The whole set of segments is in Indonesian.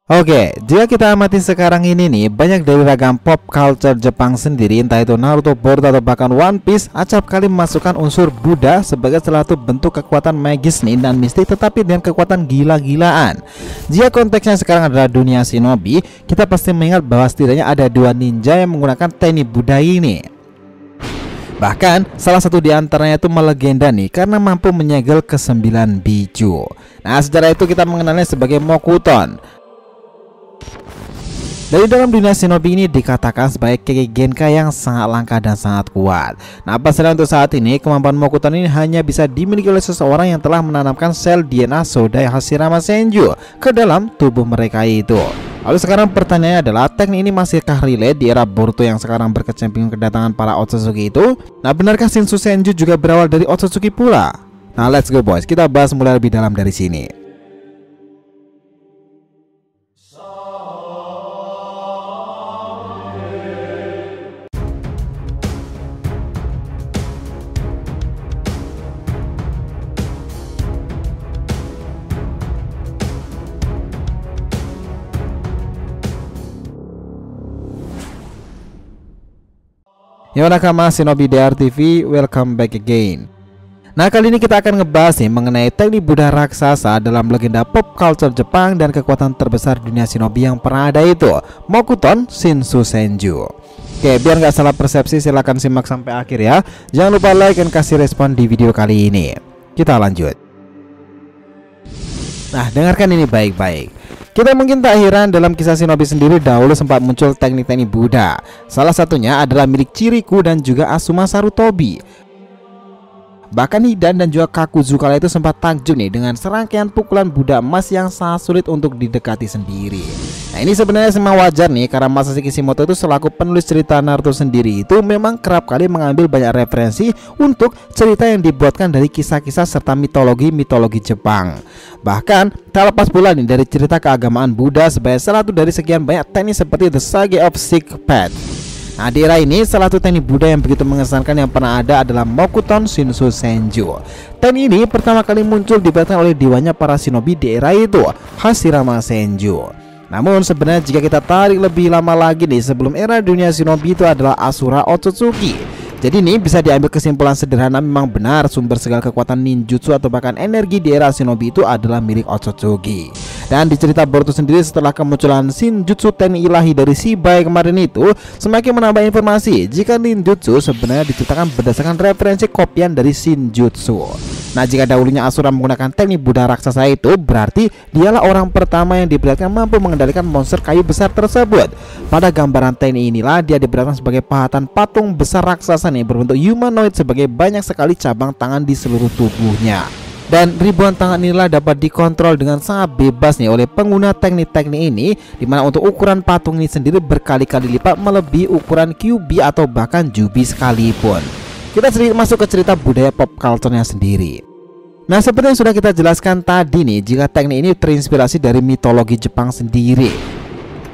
Oke, jika kita amati sekarang ini nih, banyak dari ragam pop culture Jepang sendiri, entah itu Naruto, Boruto, atau bahkan One Piece, acap kali memasukkan unsur Buddha sebagai salah satu bentuk kekuatan magis nih dan mistik, tetapi dengan kekuatan gila-gilaan. Jika konteksnya sekarang adalah dunia shinobi, kita pasti mengingat bahwa setidaknya ada dua ninja yang menggunakan teknik Buddha ini. Bahkan salah satu di antaranya itu melegenda nih karena mampu menyegel ke-9 biju. Nah, secara itu kita mengenalnya sebagai Mokuton. Dari dalam dunia shinobi ini dikatakan sebagai Kekkei Genkai yang sangat langka dan sangat kuat. Nah, pasalnya untuk saat ini kemampuan Mokuton ini hanya bisa dimiliki oleh seseorang yang telah menanamkan sel DNA Sodai Hashirama Senju ke dalam tubuh mereka itu. Lalu sekarang pertanyaannya adalah, teknik ini masihkah relate di era Boruto yang sekarang berkecimpung kedatangan para Otsutsuki itu? Nah, benarkah Shinsu Senju juga berawal dari Otsutsuki pula? Nah, let's go boys, kita bahas mulai lebih dalam dari sini. Yo nakama Shinobi DR TV, welcome back again. Nah, kali ini kita akan ngebahas nih mengenai teknik Buddha raksasa dalam legenda pop culture Jepang dan kekuatan terbesar dunia shinobi yang pernah ada itu, Mokuton Shinsu Senju. Oke, biar nggak salah persepsi silahkan simak sampai akhir ya. Jangan lupa like dan kasih respon di video kali ini. Kita lanjut. Nah, dengarkan ini baik-baik. Kita mungkin tak heran dalam kisah shinobi sendiri dahulu sempat muncul teknik-teknik Buddha. Salah satunya adalah milik Chiriku dan juga Asuma Sarutobi. Bahkan Hidan dan juga Kakuzu kala itu sempat takjub nih dengan serangkaian pukulan Buddha emas yang sangat sulit untuk didekati sendiri. Nah, ini sebenarnya semua wajar nih karena Masashi Kishimoto itu selaku penulis cerita Naruto sendiri itu memang kerap kali mengambil banyak referensi untuk cerita yang dibuatkan dari kisah-kisah serta mitologi-mitologi Jepang. Bahkan tak lepas pula nih dari cerita keagamaan Buddha sebagai salah satu dari sekian banyak teknik seperti The Sage of Sick Path. Nah, di era ini salah satu teknik Buddha yang begitu mengesankan yang pernah ada adalah Mokuton Shinsu Senju. Teknik ini pertama kali muncul dibuatkan oleh diwanya para shinobi di era itu, Hashirama Senju. Namun sebenarnya jika kita tarik lebih lama lagi nih, sebelum era dunia shinobi itu adalah Asura Otsutsuki. Jadi ini bisa diambil kesimpulan sederhana, memang benar sumber segala kekuatan ninjutsu atau bahkan energi di era shinobi itu adalah milik Otsutsuki. Dan di cerita Boruto sendiri setelah kemunculan Shinjutsu teknik ilahi dari Shibai kemarin itu semakin menambah informasi jika ninjutsu sebenarnya diceritakan berdasarkan referensi kopian dari Shinjutsu. Nah, jika dahulunya Asura menggunakan teknik Buddha raksasa itu, berarti dialah orang pertama yang diperlihatkan mampu mengendalikan monster kayu besar tersebut. Pada gambaran teknik inilah dia diperlihatkan sebagai pahatan patung besar raksasa nih berbentuk humanoid sebagai banyak sekali cabang tangan di seluruh tubuhnya. Dan ribuan tangan inilah dapat dikontrol dengan sangat bebas nih oleh pengguna teknik-teknik ini, dimana untuk ukuran patung ini sendiri berkali-kali lipat melebihi ukuran kyubi atau bahkan jubi sekalipun. Kita sedikit masuk ke cerita budaya pop culture-nya sendiri. Nah, seperti yang sudah kita jelaskan tadi nih, jika teknik ini terinspirasi dari mitologi Jepang sendiri,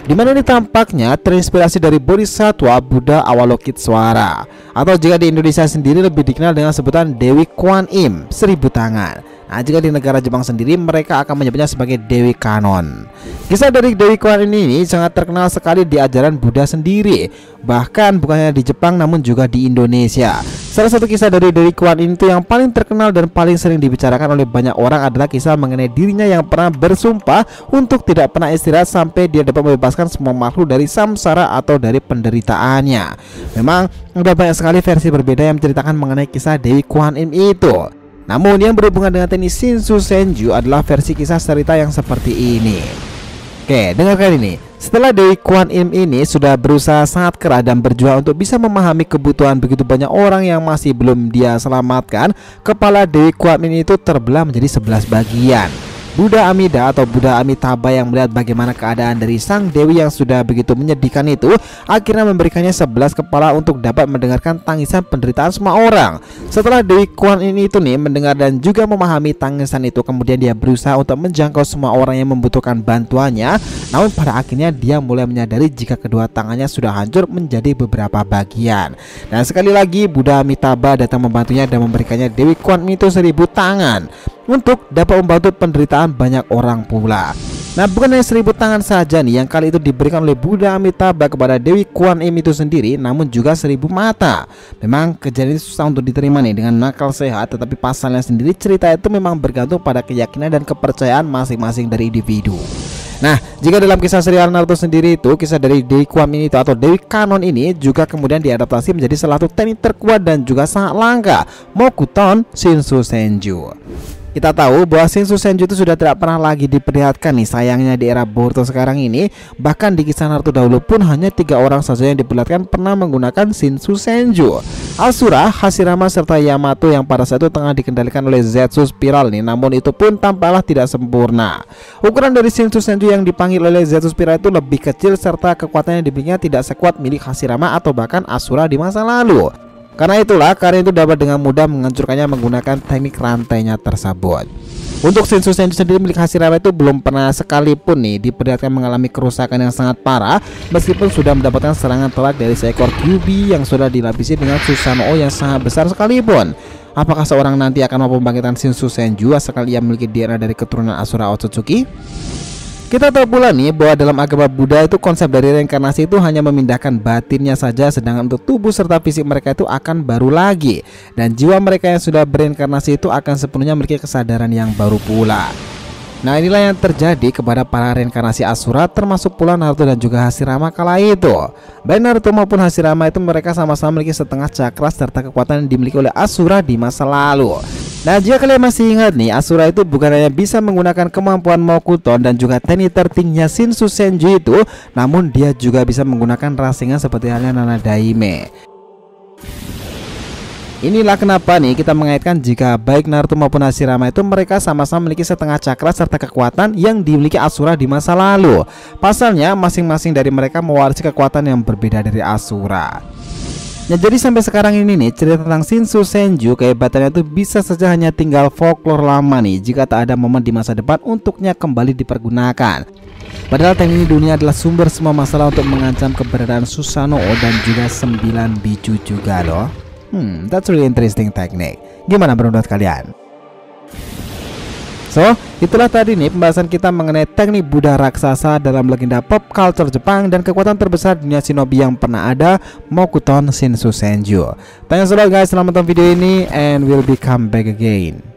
dimana ini tampaknya terinspirasi dari Bodhisattva Buddha Avalokitesvara, atau jika di Indonesia sendiri lebih dikenal dengan sebutan Dewi Kuan Im 1000 tangan. Nah, jika di negara Jepang sendiri mereka akan menyebutnya sebagai Dewi Kanon. Kisah dari Dewi Kuan ini sangat terkenal sekali di ajaran Buddha sendiri, bahkan bukan hanya di Jepang namun juga di Indonesia. Salah satu kisah dari Dewi Kuan ini yang paling terkenal dan paling sering dibicarakan oleh banyak orang adalah kisah mengenai dirinya yang pernah bersumpah untuk tidak pernah istirahat sampai dia dapat membebaskan semua makhluk dari samsara atau dari penderitaannya. Memang ada banyak sekali versi berbeda yang menceritakan mengenai kisah Dewi Kuan Im itu. Namun yang berhubungan dengan teknik Shinsu Senju adalah versi kisah cerita yang seperti ini. Oke, dengarkan ini. Setelah Dewi Kuan Im ini sudah berusaha sangat keras dan berjuang untuk bisa memahami kebutuhan begitu banyak orang yang masih belum dia selamatkan, kepala Dewi Kuan Im itu terbelah menjadi 11 bagian. Buddha Amida atau Buddha Amitabha yang melihat bagaimana keadaan dari sang dewi yang sudah begitu menyedihkan itu, akhirnya memberikannya 11 kepala untuk dapat mendengarkan tangisan penderitaan semua orang. Setelah Dewi Kuan ini itu nih mendengar dan juga memahami tangisan itu, kemudian dia berusaha untuk menjangkau semua orang yang membutuhkan bantuannya. Namun pada akhirnya dia mulai menyadari jika kedua tangannya sudah hancur menjadi beberapa bagian. Dan sekali lagi Buddha Amitabha datang membantunya dan memberikannya Dewi Kuan Im itu 1000 tangan untuk dapat membantu penderitaan banyak orang pula. Nah, bukan hanya 1000 tangan saja nih yang kali itu diberikan oleh Buddha Amitabha kepada Dewi Kuan Im itu sendiri, namun juga 1000 mata. Memang kejadian ini susah untuk diterima nih dengan nakal sehat, tetapi pasalnya sendiri cerita itu memang bergantung pada keyakinan dan kepercayaan masing-masing dari individu. Nah, jika dalam kisah serial Naruto sendiri itu, kisah dari Dewi Kuan Im itu atau Dewi Kanon ini juga kemudian diadaptasi menjadi salah satu teknik terkuat dan juga sangat langka, Mokuton Shinsu Senju. Kita tahu bahwa Shinsu Senju itu sudah tidak pernah lagi diperlihatkan nih sayangnya di era Boruto sekarang ini. Bahkan di kisah Naruto dahulu pun hanya 3 orang saja yang diperlihatkan pernah menggunakan Shinsu Senju: Asura, Hashirama, serta Yamato yang pada saat itu tengah dikendalikan oleh Zetsu Spiral nih. Namun itu pun tampaklah tidak sempurna. Ukuran dari Shinsu Senju yang dipanggil oleh Zetsu Spiral itu lebih kecil serta kekuatannya yang dimilikinya tidak sekuat milik Hashirama atau bahkan Asura di masa lalu. Karena itulah Karin itu dapat dengan mudah menghancurkannya menggunakan teknik rantainya tersebut. Untuk Shinsu Senju sendiri milik Hashirama itu belum pernah sekalipun nih diperlihatkan mengalami kerusakan yang sangat parah, meskipun sudah mendapatkan serangan telak dari seekor Kyuubi yang sudah dilapisi dengan Susanoo yang sangat besar sekalipun. Apakah seorang nanti akan mampu membangkitkan Shinsu Senju asal ia memiliki DNA dari keturunan Asura Otsutsuki? Kita tahu pula nih bahwa dalam agama Buddha itu konsep dari reinkarnasi itu hanya memindahkan batinnya saja, sedangkan untuk tubuh serta fisik mereka itu akan baru lagi, dan jiwa mereka yang sudah bereinkarnasi itu akan sepenuhnya memiliki kesadaran yang baru pula. Nah, inilah yang terjadi kepada para reinkarnasi Asura, termasuk pula Naruto dan juga Hashirama kala itu. Baik Naruto maupun Hashirama itu mereka sama-sama memiliki setengah cakra serta kekuatan yang dimiliki oleh Asura di masa lalu. Nah, jika kalian masih ingat nih, Asura itu bukan hanya bisa menggunakan kemampuan Mokuton dan juga teknik tertingginya Shinsu Senju itu, namun dia juga bisa menggunakan rasengan seperti halnya Nana Daime. Inilah kenapa nih kita mengaitkan jika baik Naruto maupun Hashirama itu mereka sama-sama memiliki setengah cakra serta kekuatan yang dimiliki Asura di masa lalu. Pasalnya masing-masing dari mereka mewarisi kekuatan yang berbeda dari Asura. Nah, jadi sampai sekarang ini nih cerita tentang Shinsu Senju kehebatannya itu bisa saja hanya tinggal folklore lama nih jika tak ada momen di masa depan untuknya kembali dipergunakan. Padahal teknik dunia adalah sumber semua masalah untuk mengancam keberadaan Susanoo dan juga 9 Biju juga loh. That's really interesting technique. Gimana pendapat kalian? So, itulah tadi nih pembahasan kita mengenai teknik Buddha raksasa dalam legenda pop culture Jepang dan kekuatan terbesar dunia shinobi yang pernah ada, Mokuton Shinsu Senju. Thanks a lot guys, selamat nonton video ini and we'll be come back again.